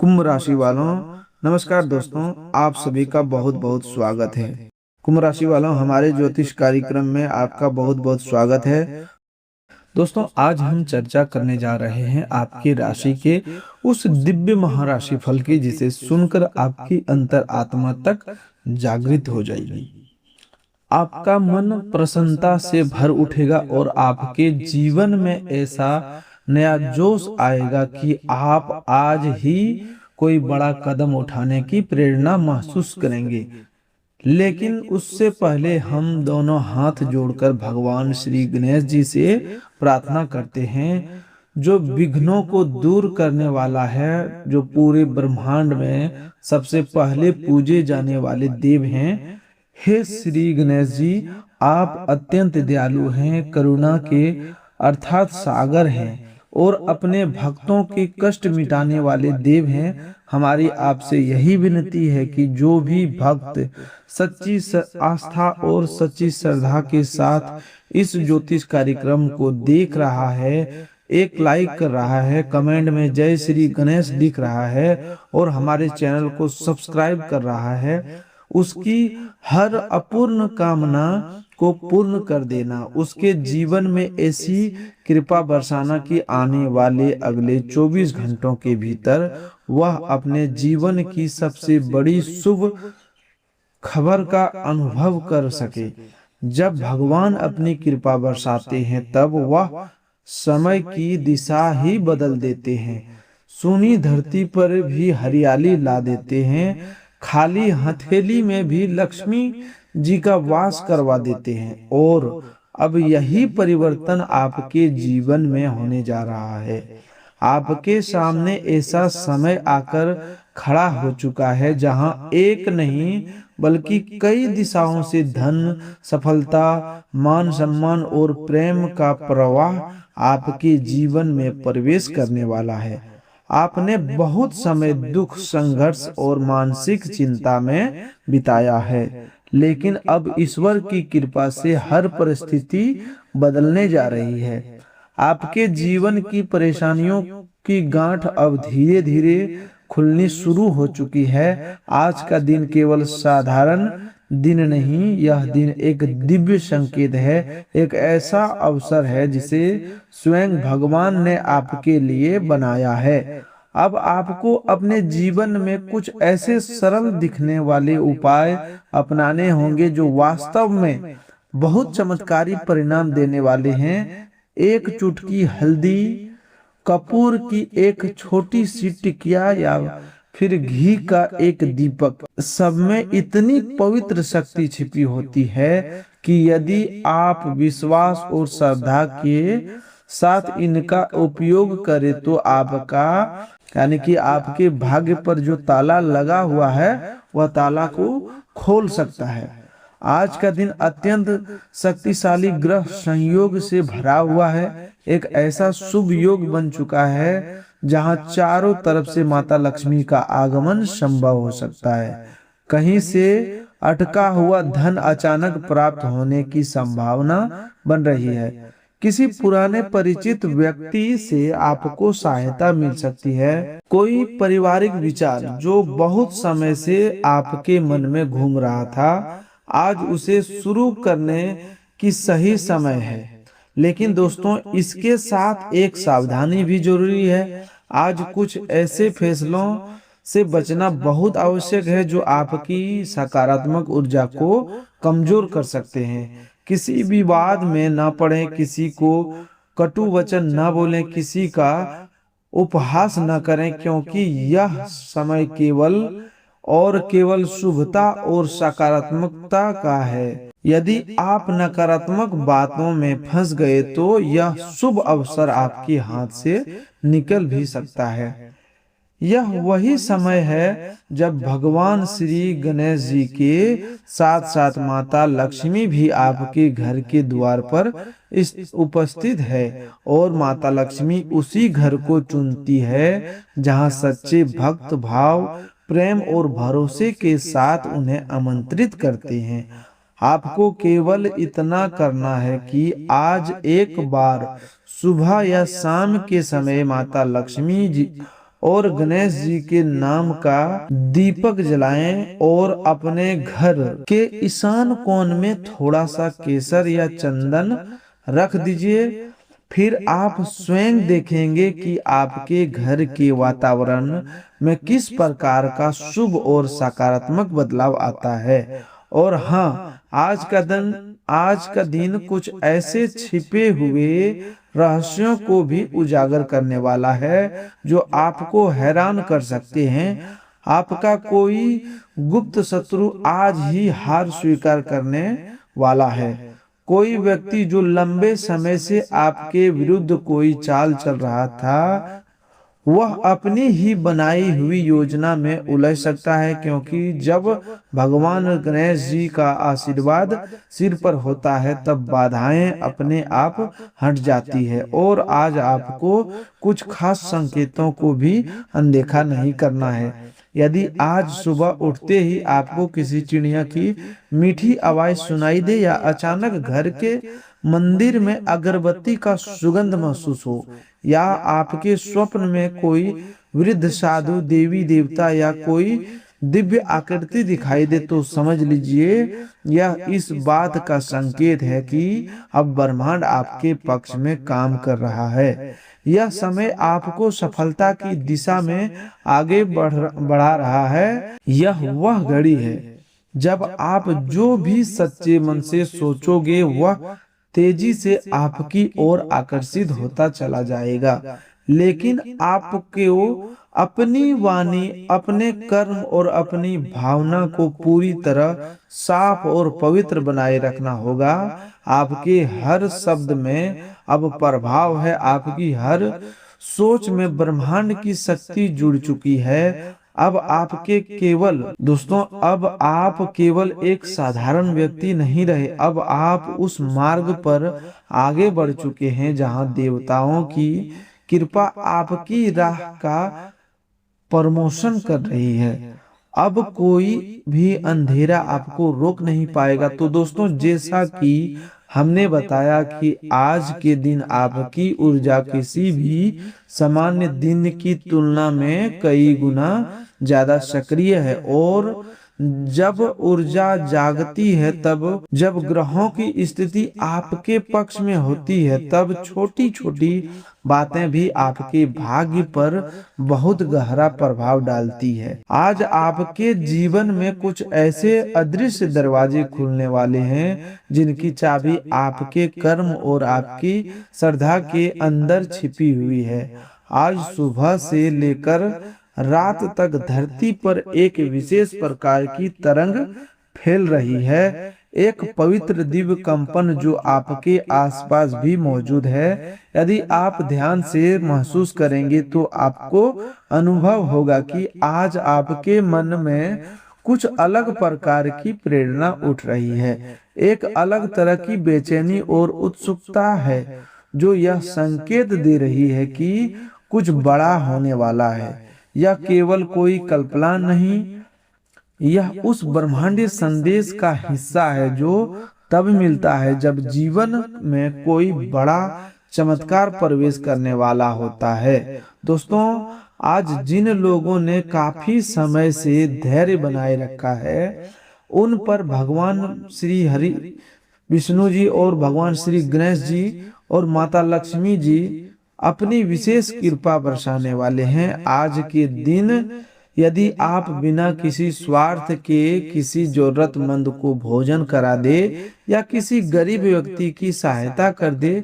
कुंभ राशि वालों, नमस्कार दोस्तों। आप सभी का बहुत बहुत स्वागत है। कुंभ राशि वालों, हमारे ज्योतिष कार्यक्रम में आपका बहुत बहुत स्वागत है। दोस्तों, आज हम चर्चा करने जा रहे हैं आपकी राशि के उस दिव्य महाराशि फल की, जिसे सुनकर आपकी अंतर आत्मा तक जागृत हो जाएगी। आपका मन प्रसन्नता से भर उठेगा और आपके जीवन में ऐसा नया जोश आएगा कि आप आज ही कोई बड़ा कदम उठाने की प्रेरणा महसूस करेंगे। लेकिन उससे पहले हम दोनों हाथ जोड़कर भगवान श्री गणेश जी से प्रार्थना करते हैं, जो विघ्नों को दूर करने वाला है, जो पूरे ब्रह्मांड में सबसे पहले पूजे जाने वाले देव हैं। हे श्री गणेश जी, आप अत्यंत दयालु हैं, करुणा के अर्थात सागर हैं और अपने भक्तों के कष्ट मिटाने वाले देव हैं। हमारी आपसे यही विनती है कि जो भी भक्त सच्ची आस्था और सच्ची श्रद्धा के साथ इस ज्योतिष कार्यक्रम को देख रहा है, एक लाइक कर रहा है, कमेंट में जय श्री गणेश लिख रहा है और हमारे चैनल को सब्सक्राइब कर रहा है, उसकी हर अपूर्ण कामना को पूर्ण कर देना, उसके जीवन में ऐसी कृपा बरसाना कि आने वाले अगले 24 घंटों के भीतर वह अपने जीवन की सबसे बड़ी शुभ खबर का अनुभव कर सके। जब भगवान अपनी कृपा बरसाते हैं तब वह समय की दिशा ही बदल देते हैं, सूनी धरती पर भी हरियाली ला देते हैं, खाली हथेली में भी लक्ष्मी जी का वास करवा देते हैं। और अब यही परिवर्तन आपके जीवन में होने जा रहा है। आपके सामने ऐसा समय आकर खड़ा हो चुका है जहां एक नहीं बल्कि कई दिशाओं से धन, सफलता, मान सम्मान और प्रेम का प्रवाह आपके जीवन में प्रवेश करने वाला है। आपने बहुत समय दुख, संघर्ष और मानसिक चिंता में बिताया है, लेकिन अब ईश्वर की कृपा से हर परिस्थिति बदलने जा रही है। आपके जीवन की परेशानियों की गांठ अब धीरे धीरे खुलनी शुरू हो चुकी है। आज का दिन केवल साधारण दिन नहीं, यह दिन एक दिव्य संकेत है, एक ऐसा अवसर है जिसे स्वयं भगवान ने आपके लिए बनाया है। अब आपको अपने जीवन में कुछ ऐसे सरल दिखने वाले उपाय अपनाने होंगे जो वास्तव में बहुत चमत्कारी परिणाम देने वाले हैं। एक चुटकी हल्दी, कपूर की एक छोटी सी टिकिया या फिर घी का एक दीपक, सब में इतनी पवित्र शक्ति छिपी होती है कि यदि आप विश्वास और श्रद्धा के साथ इनका उपयोग करें तो आपका यानी कि आपके भाग्य पर जो ताला लगा हुआ है वह ताला को खोल सकता है। आज का दिन अत्यंत शक्तिशाली ग्रह संयोग से भरा हुआ है। एक ऐसा शुभ योग बन चुका है जहां चारों तरफ से माता लक्ष्मी का आगमन संभव हो सकता है। कहीं से अटका हुआ धन अचानक प्राप्त होने की संभावना बन रही है। किसी पुराने परिचित व्यक्ति से आपको सहायता मिल सकती है। कोई पारिवारिक विचार जो बहुत समय से आपके मन में घूम रहा था, आज उसे शुरू करने की सही समय है। लेकिन दोस्तों, इसके साथ एक सावधानी भी जरूरी है। आज कुछ ऐसे फैसलों से बचना बहुत आवश्यक है जो आपकी सकारात्मक ऊर्जा को कमजोर कर सकते हैं। किसी विवाद में न पड़े, किसी को कटु वचन न बोलें, किसी का उपहास न करें, क्योंकि यह समय केवल शुभता और सकारात्मकता का है। यदि आप नकारात्मक बातों में फंस गए तो यह शुभ अवसर आपके हाथ से निकल भी सकता है। यह वही समय है जब भगवान श्री गणेश जी के साथ साथ माता लक्ष्मी भी आपके घर के द्वार पर उपस्थित है और माता लक्ष्मी उसी घर को चुनती है जहां सच्चे भक्त भाव, प्रेम और भरोसे के साथ उन्हें आमंत्रित करते हैं। आपको केवल इतना करना है कि आज एक बार सुबह या शाम के समय माता लक्ष्मी जी और गणेश जी के नाम का दीपक जलाएं और अपने घर के ईशान कोण में थोड़ा सा केसर या चंदन रख दीजिए। फिर आप स्वयं देखेंगे कि आपके घर के वातावरण में किस प्रकार का शुभ और सकारात्मक बदलाव आता है। और हाँ, आज का दिन कुछ ऐसे छिपे हुए रहस्यों को भी उजागर करने वाला है जो आपको हैरान कर सकते हैं। आपका कोई गुप्त शत्रु आज ही हार स्वीकार करने वाला है। कोई व्यक्ति जो लंबे समय से आपके विरुद्ध कोई चाल चल रहा था, वह अपनी ही बनाई हुई योजना में उलझ सकता है, क्योंकि जब भगवान गणेश जी का आशीर्वाद सिर पर होता है तब बाधाएं अपने आप हट जाती है। और आज आपको कुछ खास संकेतों को भी अनदेखा नहीं करना है। यदि आज सुबह उठते ही आपको किसी चिड़िया की मीठी आवाज सुनाई दे या अचानक घर के मंदिर में अगरबत्ती का सुगंध महसूस हो, या आपके स्वप्न में कोई वृद्ध साधु, देवी देवता या कोई दिव्य आकृति दिखाई दे, तो समझ लीजिए यह इस बात का संकेत है कि अब ब्रह्मांड आपके पक्ष में काम कर रहा है। यह समय आपको सफलता की दिशा में आगे बढ़ा रहा है। यह वह घड़ी है जब आप जो भी सच्चे मन से सोचोगे वह तेजी से आपकी ओर आकर्षित होता चला जाएगा। लेकिन आपको अपनी वाणी, अपने कर्म और अपनी भावना को पूरी तरह साफ और पवित्र बनाए रखना होगा। आपके हर शब्द में अब प्रभाव है, आपकी हर सोच में ब्रह्मांड की शक्ति जुड़ चुकी है। अब आप केवल एक साधारण व्यक्ति नहीं रहे, अब आप उस मार्ग पर आगे बढ़ चुके हैं जहां देवताओं की कृपा आपकी राह का प्रमोशन कर रही है। अब कोई भी अंधेरा आपको रोक नहीं पाएगा। तो दोस्तों, जैसा कि हमने बताया कि आज के दिन आपकी ऊर्जा किसी भी सामान्य दिन की तुलना में कई गुना ज्यादा सक्रिय है। और जब ऊर्जा जागती है, जब ग्रहों की स्थिति आपके पक्ष में होती है, तब छोटी छोटी बातें भी आपके भाग्य पर बहुत गहरा प्रभाव डालती है। आज आपके जीवन में कुछ ऐसे अदृश्य दरवाजे खुलने वाले हैं जिनकी चाबी आपके कर्म और आपकी श्रद्धा के अंदर छिपी हुई है। आज सुबह से लेकर रात तक धरती पर एक विशेष प्रकार की तरंग फैल रही है, एक पवित्र दिव्य कंपन जो आपके आसपास भी मौजूद है। यदि आप ध्यान से महसूस करेंगे तो आपको अनुभव होगा कि आज आपके मन में कुछ अलग प्रकार की प्रेरणा उठ रही है। एक अलग तरह की बेचैनी और उत्सुकता है जो यह संकेत दे रही है कि कुछ बड़ा होने वाला है। यह केवल कोई कल्पना नहीं, यह उस ब्रह्मांडीय संदेश का हिस्सा है जो तब मिलता है जब जीवन में कोई बड़ा चमत्कार प्रवेश करने वाला होता है। दोस्तों, आज जिन लोगों ने काफी समय से धैर्य बनाए रखा है, उन पर भगवान श्री हरि विष्णु जी और भगवान श्री गणेश जी और माता लक्ष्मी जी अपनी विशेष कृपा बरसाने वाले हैं। आज के दिन यदि आप बिना किसी स्वार्थ के किसी जरूरतमंद को भोजन करा दे या किसी गरीब व्यक्ति की सहायता कर दे,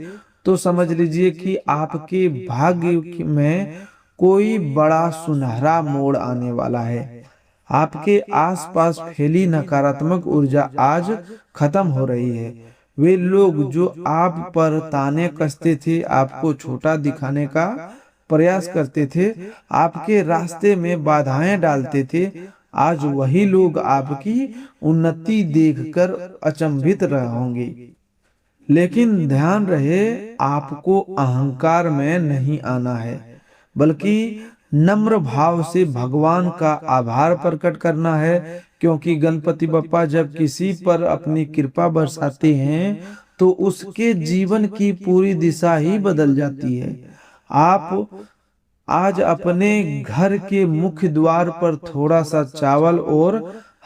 तो समझ लीजिए कि आपके भाग्य में कोई बड़ा सुनहरा मोड़ आने वाला है। आपके आसपास फैली नकारात्मक ऊर्जा आज खत्म हो रही है। वे लोग जो आप पर ताने कसते थे, आपको छोटा दिखाने का प्रयास करते थे, आपके रास्ते में बाधाएं डालते थे, आज वही लोग आपकी उन्नति देखकर अचंभित रहे होंगे। लेकिन ध्यान रहे, आपको अहंकार में नहीं आना है, बल्कि नम्र भाव से भगवान का आभार प्रकट करना है। क्योंकि गणपति बप्पा जब किसी पर अपनी कृपा बरसाते हैं तो उसके जीवन की पूरी दिशा ही बदल जाती है। आप आज अपने घर के मुख्य द्वार पर थोड़ा सा चावल और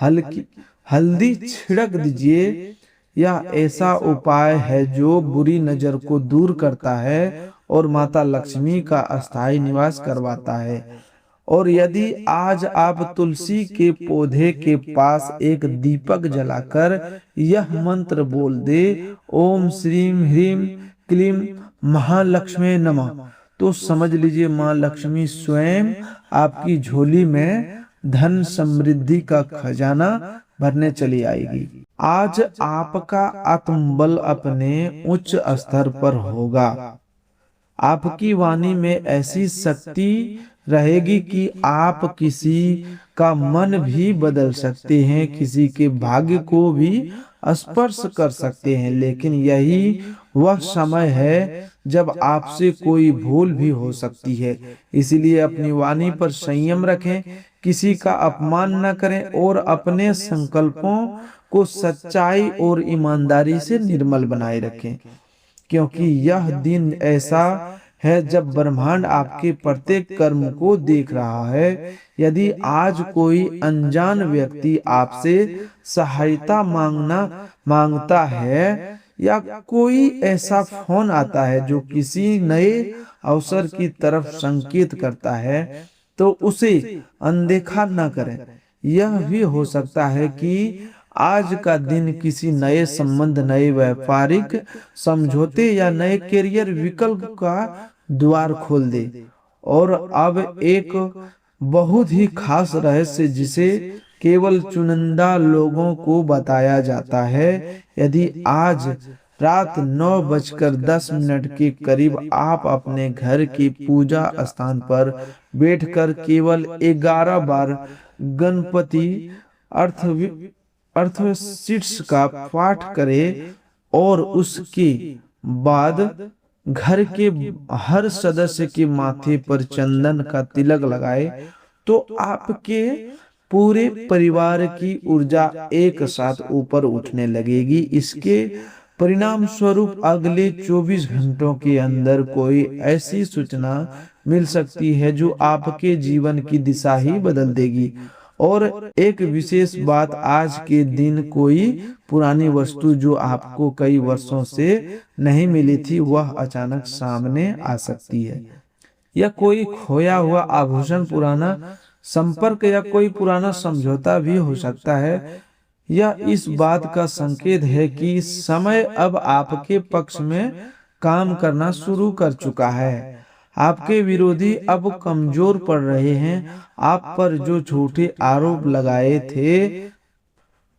हल्की हल्दी छिड़क दीजिए। यह ऐसा उपाय है जो बुरी नजर को दूर करता है और माता लक्ष्मी का अस्थायी निवास करवाता है। और यदि आज आप तुलसी के पौधे के पास एक दीपक जलाकर यह मंत्र बोल दे, ओम श्रीम ह्रीम क्लीम महालक्ष्मी नमः, तो समझ लीजिए माँ लक्ष्मी स्वयं आपकी झोली में धन समृद्धि का खजाना भरने चली आएगी। आज आपका आत्मबल अपने उच्च स्तर पर होगा। आपकी वाणी में ऐसी शक्ति रहेगी कि आप किसी का मन भी बदल सकते हैं, किसी के भाग्य को भी स्पर्श कर सकते हैं। लेकिन यही वह समय है जब आपसे कोई भूल भी हो सकती है। इसलिए अपनी वाणी पर संयम रखें, किसी का अपमान न करें और अपने संकल्पों को सच्चाई और ईमानदारी से निर्मल बनाए रखें, क्योंकि यह दिन ऐसा है जब ब्रह्मांड आपके प्रत्येक कर्म को देख रहा है। यदि आज कोई अनजान व्यक्ति आपसे सहायता मांगता है या कोई ऐसा फोन आता है जो किसी नए अवसर की तरफ संकेत करता है, तो उसे अनदेखा न करें। यह भी हो सकता है कि आज का दिन किसी नए संबंध, नए व्यापारिक समझौते या नए करियर विकल्प का द्वार खोल दे। और अब एक बहुत ही खास रहस्य जिसे केवल चुनिंदा लोगों को बताया जाता है। यदि आज रात 9:10 के करीब आप अपने घर के पूजा स्थान पर बैठकर केवल 11 बार गणपति अर्थशीर्ष का पाठ करें और उसके बाद घर के हर सदस्य के माथे पर चंदन का तिलक लगाए, तो आपके पूरे परिवार की ऊर्जा एक साथ ऊपर उठने लगेगी। इसके परिणाम स्वरूप अगले 24 घंटों के अंदर कोई ऐसी सूचना मिल सकती है जो आपके जीवन की दिशा ही बदल देगी। और एक विशेष बात, आज के दिन कोई पुरानी वस्तु जो आपको कई वर्षों से नहीं मिली थी, वह अचानक सामने आ सकती है। या कोई खोया हुआ आभूषण, पुराना संपर्क या कोई पुराना समझौता भी हो सकता है। यह इस बात का संकेत है कि समय अब आपके पक्ष में काम करना शुरू कर चुका है। आपके विरोधी अब कमजोर पड़ रहे हैं। आप पर जो झूठे आरोप लगाए थे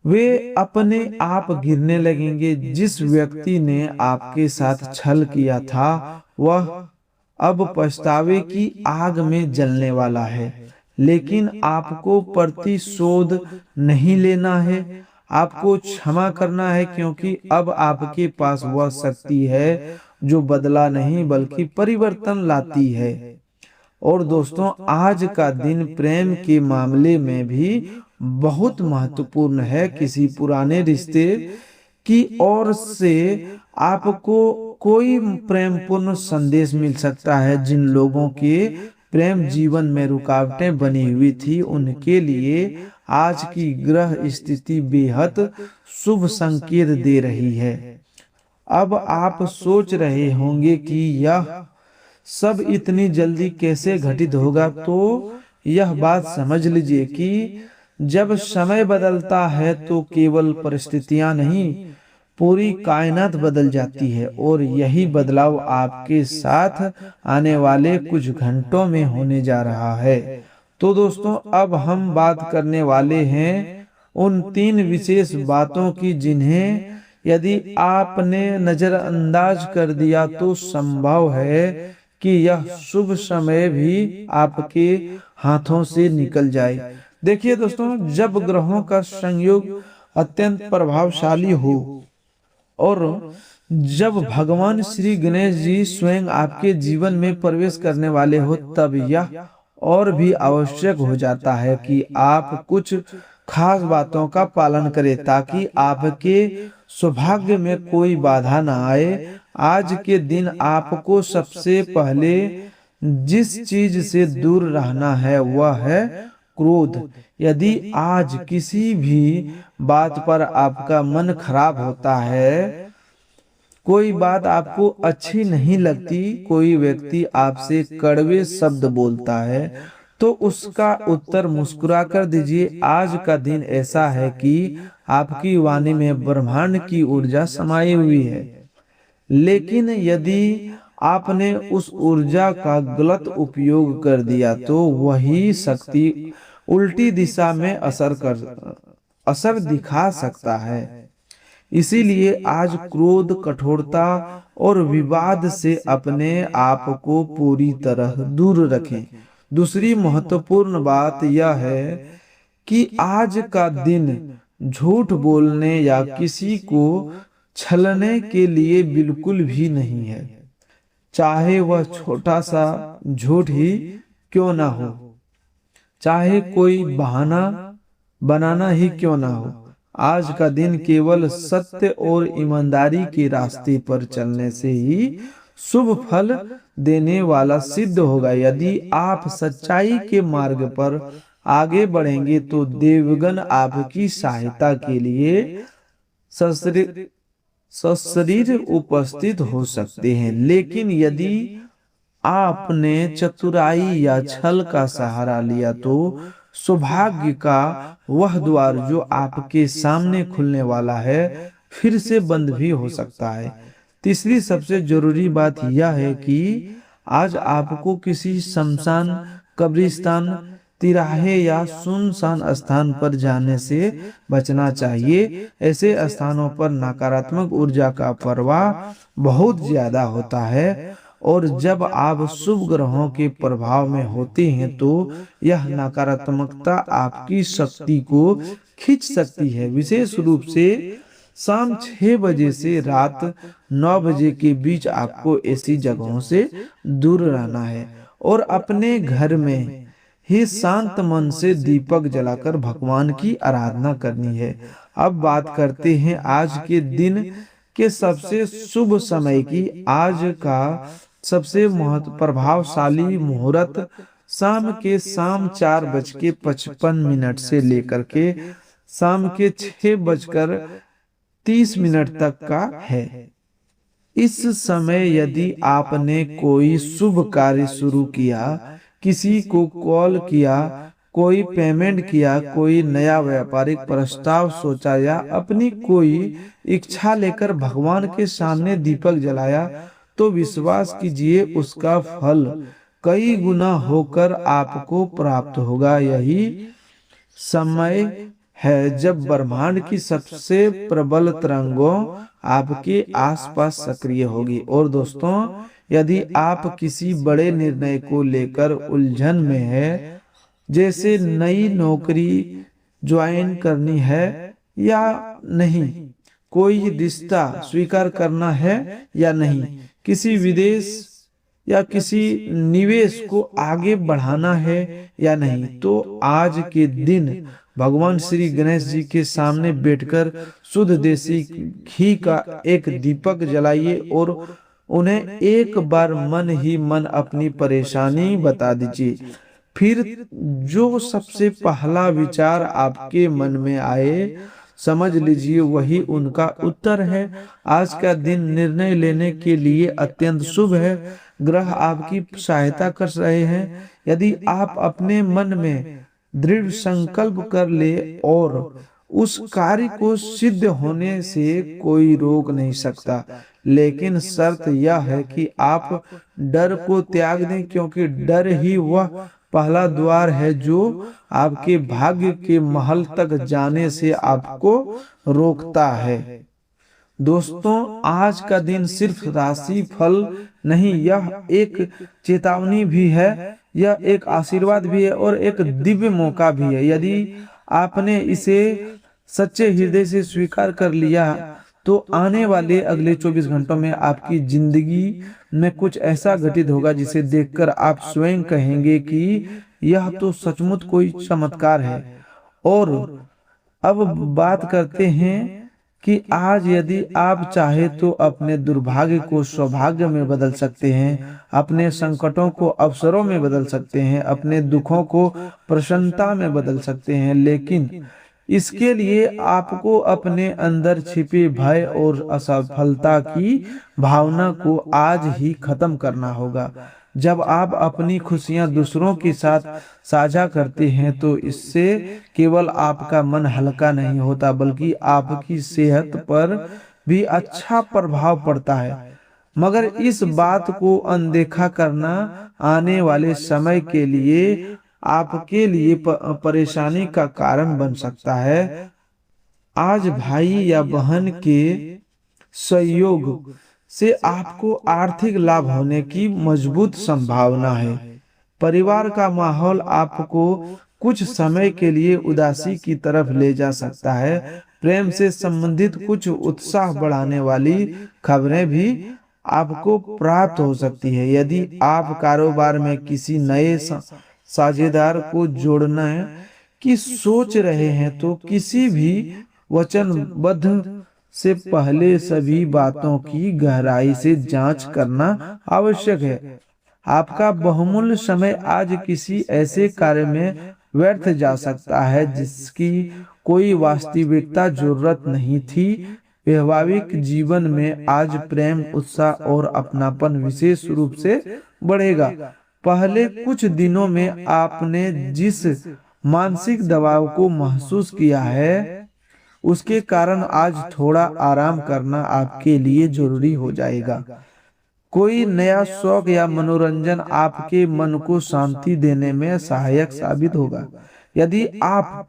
वे अपने आप गिरने लगेंगे। जिस व्यक्ति ने आपके साथ छल किया था वह अब पछतावे की आग में जलने वाला है। लेकिन आपको प्रतिशोध नहीं लेना है, आपको क्षमा करना है, क्योंकि अब आपके पास वह शक्ति है जो बदला नहीं बल्कि परिवर्तन लाती है। और दोस्तों, आज का दिन प्रेम के मामले में भी बहुत महत्वपूर्ण है। किसी पुराने रिश्ते की ओर से आपको कोई प्रेमपूर्ण संदेश मिल सकता है। जिन लोगों के प्रेम जीवन में रुकावटें बनी हुई थी, उनके लिए आज की ग्रह स्थिति बेहद शुभ संकेत दे रही है। अब आप सोच रहे होंगे कि यह सब इतनी जल्दी कैसे घटित होगा, तो यह बात समझ लीजिए कि जब समय बदलता है तो केवल परिस्थितियां नहीं, पूरी कायनात बदल जाती है। और यही बदलाव आपके साथ आने वाले कुछ घंटों में होने जा रहा है। तो दोस्तों, अब हम बात करने वाले हैं उन 3 विशेष बातों की जिन्हें यदि आपने नजरअंदाज कर दिया तो संभव है कि यह शुभ समय भी आपके हाथों से निकल जाए। देखिए दोस्तों, जब ग्रहों का संयोग अत्यंत प्रभावशाली हो और जब भगवान श्री गणेश जी स्वयं आपके जीवन में प्रवेश करने वाले हो, तब यह और भी आवश्यक हो जाता है कि आप कुछ खास बातों का पालन करें ताकि आपके सौभाग्य में कोई बाधा न आए। आज के दिन आपको सबसे पहले जिस चीज से दूर रहना है वह है क्रोध। यदि आज किसी भी बात पर आपका मन खराब होता है, कोई बात आपको अच्छी नहीं लगती, कोई व्यक्ति आपसे कड़वे शब्द बोलता है, तो उसका उत्तर मुस्कुरा कर दीजिए। आज का दिन ऐसा है कि आपकी वाणी में ब्रह्मांड की ऊर्जा समाई हुई है, लेकिन यदि आपने उस ऊर्जा का गलत उपयोग कर दिया तो वही शक्ति उल्टी दिशा में असर दिखा सकता है। इसीलिए आज क्रोध, कठोरता और विवाद से अपने आप को पूरी तरह दूर रखें। दूसरी महत्वपूर्ण बात यह है कि आज का दिन झूठ बोलने या किसी को छलने के लिए बिल्कुल भी नहीं है, चाहे वह छोटा सा झूठ ही क्यों ना हो, चाहे कोई बहाना बनाना ही क्यों ना हो। आज का दिन केवल सत्य और ईमानदारी के रास्ते पर चलने से ही शुभ फल देने वाला सिद्ध होगा। यदि आप सच्चाई के मार्ग पर आगे बढ़ेंगे तो देवगण आपकी सहायता के लिए सशरीर उपस्थित हो सकते हैं। लेकिन यदि आपने चतुराई या छल का सहारा लिया तो सौभाग्य का वह द्वार जो आपके सामने खुलने वाला है फिर से बंद भी हो सकता है। तीसरी सबसे जरूरी बात यह है कि आज आपको किसी शमशान, कब्रिस्तान, तिराहे या सुनसान स्थान पर जाने से बचना चाहिए। ऐसे स्थानों पर नकारात्मक ऊर्जा का प्रवाह बहुत ज्यादा होता है और जब आप शुभ ग्रहों के प्रभाव में होते हैं तो यह नकारात्मकता आपकी शक्ति को खींच सकती है। विशेष रूप से शाम 6 बजे से रात 9 बजे के बीच आपको ऐसी जगहों से दूर रहना है और अपने घर में ही शांत मन से दीपक जलाकर भगवान की आराधना करनी है। अब बात करते हैं आज के दिन के सबसे शुभ समय की। आज का सबसे प्रभावशाली मुहूर्त शाम 4:55 से लेकर के शाम के 6:30 तक का है। इस समय यदि आपने कोई शुभ कार्य शुरू किया, किसी को कॉल किया, कोई पेमेंट किया, कोई नया व्यापारिक प्रस्ताव सोचा या अपनी कोई इच्छा लेकर भगवान के सामने दीपक जलाया, तो विश्वास कीजिए उसका फल कई गुना होकर आपको प्राप्त होगा। यही समय है जब ब्रह्मांड की सबसे प्रबल तरंगों आपके आसपास सक्रिय होगी। और दोस्तों, यदि आप किसी बड़े निर्णय को लेकर उलझन में है, जैसे नई नौकरी ज्वाइन करनी है या नहीं, कोई रिश्ता स्वीकार करना है या नहीं, किसी विदेश या किसी निवेश को आगे बढ़ाना है या नहीं, तो आज के दिन भगवान श्री गणेश जी के सामने बैठकर शुद्ध देसी घी का एक दीपक जलाइए और उन्हें एक बार मन ही मन अपनी परेशानी बता दीजिए। फिर जो सबसे पहला विचार आपके मन में आए, समझ लीजिए वही उनका उत्तर है। आज का दिन निर्णय लेने के लिए अत्यंत शुभ है। ग्रह आपकी सहायता कर रहे हैं। यदि आप अपने मन में दृढ़ संकल्प कर ले और उस कार्य को सिद्ध होने से कोई रोक नहीं सकता। लेकिन शर्त यह है कि आप डर को त्याग दें, क्योंकि डर ही वह पहला द्वार है जो आपके भाग्य के महल तक जाने से आपको रोकता है। दोस्तों, आज का दिन सिर्फ राशि फल नहीं, यह एक चेतावनी भी है, यह एक आशीर्वाद भी है और एक दिव्य मौका भी है। यदि आपने इसे सच्चे हृदय से स्वीकार कर लिया तो आने वाले अगले 24 घंटों में आपकी जिंदगी में कुछ ऐसा घटित होगा जिसे देखकर आप स्वयं कहेंगे कि यह तो सचमुच कोई चमत्कार है। और अब बात करते हैं कि आज यदि आप चाहे तो अपने दुर्भाग्य को सौभाग्य में बदल सकते हैं, अपने संकटों को अवसरों में बदल सकते हैं, अपने दुखों को प्रसन्नता में बदल सकते हैं। लेकिन इसके लिए आपको अपने अंदर छिपे भय और असफलता की भावना को आज ही खत्म करना होगा। जब आप अपनी खुशियां दूसरों के साथ साझा करते हैं तो इससे केवल आपका मन हल्का नहीं होता, बल्कि आपकी सेहत पर भी अच्छा प्रभाव पड़ता है। मगर इस बात को अनदेखा करना आने वाले समय के लिए आपके लिए परेशानी का कारण बन सकता है। आज भाई या बहन के सहयोग से आपको आर्थिक लाभ होने की मजबूत संभावना है। परिवार का माहौल आपको कुछ समय के लिए उदासी की तरफ ले जा सकता है। प्रेम से संबंधित कुछ उत्साह बढ़ाने वाली खबरें भी आपको प्राप्त हो सकती है। यदि आप कारोबार में किसी नए साझेदार को जोड़ने की सोच रहे हैं तो किसी भी वचनबद्ध से पहले सभी बातों की गहराई से जांच करना आवश्यक है। आपका बहुमूल्य समय आज किसी ऐसे कार्य में व्यर्थ जा सकता है जिसकी कोई वास्तविकता जरूरत नहीं थी। वैवाहिक जीवन में आज प्रेम, उत्साह और अपनापन विशेष रूप से बढ़ेगा। पहले कुछ दिनों में आपने जिस मानसिक दबाव को महसूस किया है उसके कारण आज थोड़ा आराम करना आपके लिए जरूरी हो जाएगा। कोई नया शौक या मनोरंजन आपके मन को शांति देने में सहायक साबित होगा। यदि आप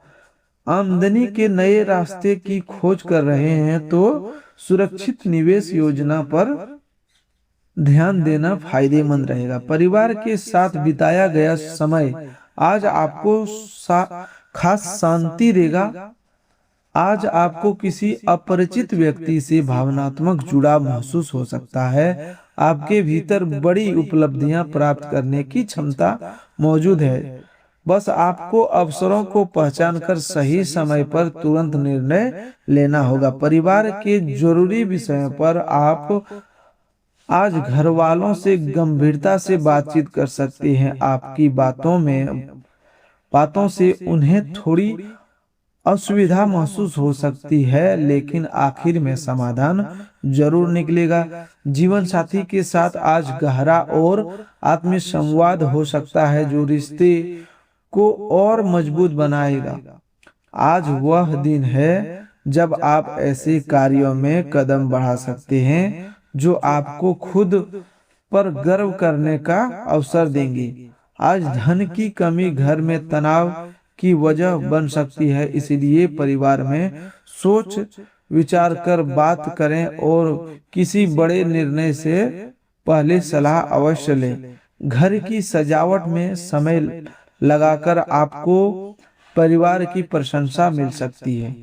आमदनी के नए रास्ते की खोज कर रहे हैं तो सुरक्षित निवेश योजना पर ध्यान देना फायदेमंद रहेगा। परिवार के साथ बिताया गया समय आज आपको खास शांति देगा। आज आपको किसी अपरिचित व्यक्ति से भावनात्मक जुड़ाव महसूस हो सकता है। आपके भीतर बड़ी उपलब्धियां प्राप्त करने की क्षमता मौजूद है। बस आपको अवसरों को पहचानकर सही समय पर तुरंत निर्णय लेना होगा। परिवार के जरूरी विषयों पर आप आज घर वालों से गंभीरता से बातचीत कर सकते हैं। आपकी बातों से उन्हें थोड़ी असुविधा महसूस हो सकती है, लेकिन आखिर में समाधान जरूर निकलेगा। जीवन साथी के साथ आज गहरा और आत्मीय संवाद हो सकता है जो रिश्ते को और मजबूत बनाएगा। आज वह दिन है जब आप ऐसे कार्यों में कदम बढ़ा सकते हैं जो आपको खुद पर गर्व करने का अवसर देंगे। आज धन की कमी घर में तनाव की वजह बन सकती है, इसलिए परिवार में सोच विचार कर बात करें और किसी बड़े निर्णय से पहले सलाह अवश्य लें। घर की सजावट में समय लगाकर आपको परिवार की प्रशंसा मिल सकती है।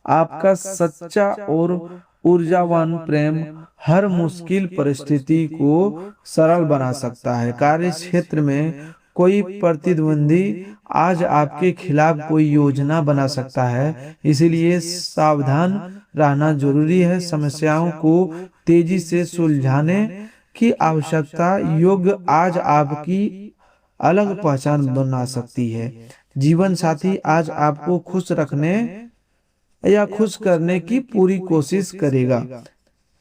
आपका सच्चा और ऊर्जावान प्रेम हर मुश्किल परिस्थिति को सरल बना सकता है। कार्य क्षेत्र में कोई प्रतिद्वंदी आज आपके खिलाफ कोई योजना बना सकता है, इसलिए सावधान रहना जरूरी है। समस्याओं को तेजी से सुलझाने की आवश्यकता योग्य आज आपकी अलग पहचान बना सकती है। जीवन साथी आज आपको खुश रखने या खुश करने की पूरी कोशिश करेगा।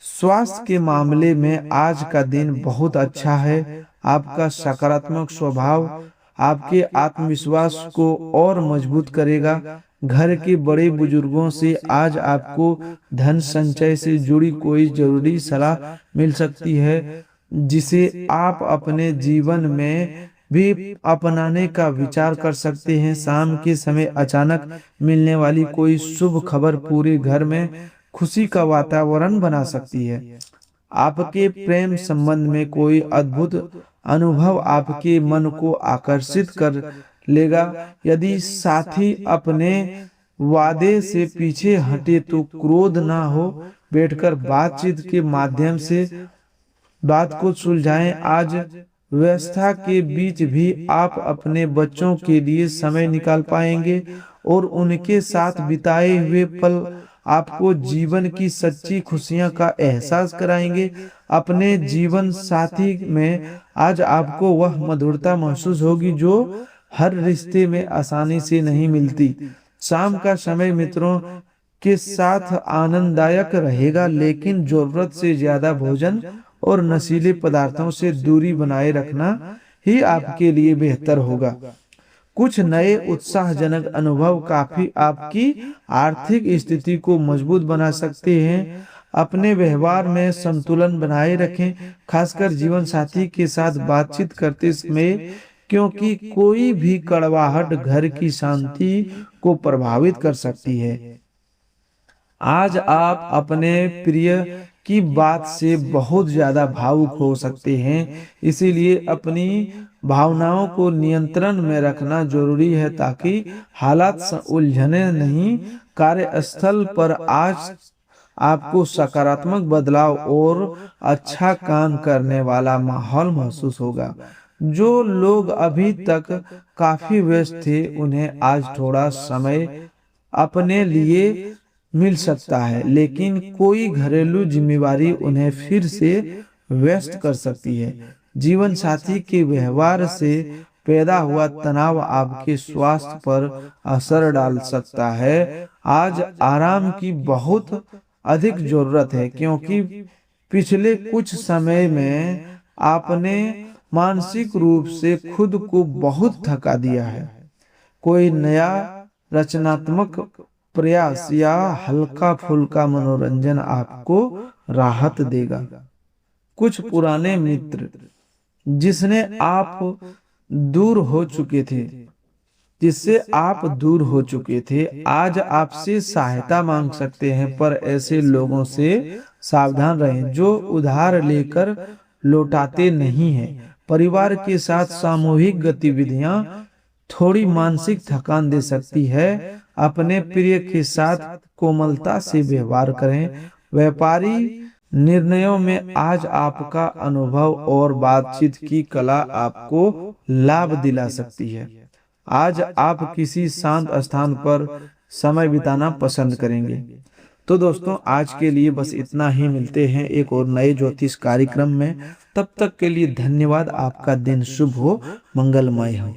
स्वास्थ्य के मामले में आज का दिन बहुत अच्छा है। आपका सकारात्मक स्वभाव आपके आत्मविश्वास को और मजबूत करेगा। घर के बड़े बुजुर्गों से आज आपको धन संचय से जुड़ी कोई जरूरी सलाह मिल सकती है जिसे आप अपने जीवन में भी अपनाने का विचार कर सकते हैं। शाम के समय अचानक मिलने वाली कोई शुभ खबर पूरे घर में खुशी का वातावरण बना सकती है। आपके प्रेम संबंध में कोई अद्भुत अनुभव आपके मन को आकर्षित कर लेगा। यदि साथी अपने वादे से पीछे हटे तो क्रोध ना हो, बैठकर बातचीत के माध्यम से बात को सुलझाएं। आज व्यवस्था के बीच भी आप अपने बच्चों के लिए समय निकाल पाएंगे और उनके साथ बिताए हुए पल आपको जीवन की सच्ची खुशियां का एहसास कराएंगे। अपने जीवन साथी में आज आपको वह मधुरता महसूस होगी जो हर रिश्ते में आसानी से नहीं मिलती। शाम का समय मित्रों के साथ आनंददायक रहेगा, लेकिन जरूरत से ज्यादा भोजन और नशीले पदार्थों से दूरी बनाए रखना ही आपके लिए बेहतर होगा। कुछ नए उत्साहजनक अनुभव काफी आपकी आर्थिक स्थिति को मजबूत बना सकते हैं। अपने व्यवहार में संतुलन बनाए रखें, खासकर जीवन साथी के साथ बातचीत करते समय, क्योंकि कोई भी कड़वाहट घर की शांति को प्रभावित कर सकती है। आज आप अपने प्रिय की बात से बहुत ज्यादा भावुक हो सकते हैं, इसीलिए अपनी भावनाओं को नियंत्रण में रखना जरूरी है ताकि हालात उलझने नहीं। कार्यस्थल पर आज आपको सकारात्मक बदलाव और अच्छा काम करने वाला माहौल महसूस होगा। जो लोग अभी तक काफी व्यस्त थे, उन्हें आज थोड़ा समय अपने लिए मिल सकता है, लेकिन कोई घरेलू जिम्मेवारी उन्हें फिर से व्यस्त कर सकती है। जीवन साथी के व्यवहार से पैदा हुआ तनाव आपके स्वास्थ्य पर असर डाल सकता है। आज आराम की बहुत अधिक जरूरत है, क्योंकि पिछले कुछ समय में आपने मानसिक रूप से खुद को बहुत थका दिया है। कोई नया रचनात्मक प्रयास या हल्का फुल्का मनोरंजन आपको राहत देगा। कुछ पुराने मित्र जिससे आप दूर हो चुके थे, आज आपसे सहायता मांग सकते हैं, पर ऐसे लोगों से सावधान रहें जो उधार लेकर लौटाते नहीं हैं। परिवार के साथ सामूहिक गतिविधियां थोड़ी मानसिक थकान दे सकती है। अपने प्रिय के साथ कोमलता से व्यवहार करें। व्यापारी निर्णयों में आज आपका अनुभव और बातचीत की कला आपको लाभ दिला सकती है। आज आप किसी शांत स्थान पर समय बिताना पसंद करेंगे। तो दोस्तों, आज के लिए बस इतना ही। मिलते हैं एक और नए ज्योतिष कार्यक्रम में। तब तक के लिए धन्यवाद। आपका दिन शुभ हो, मंगलमय हो।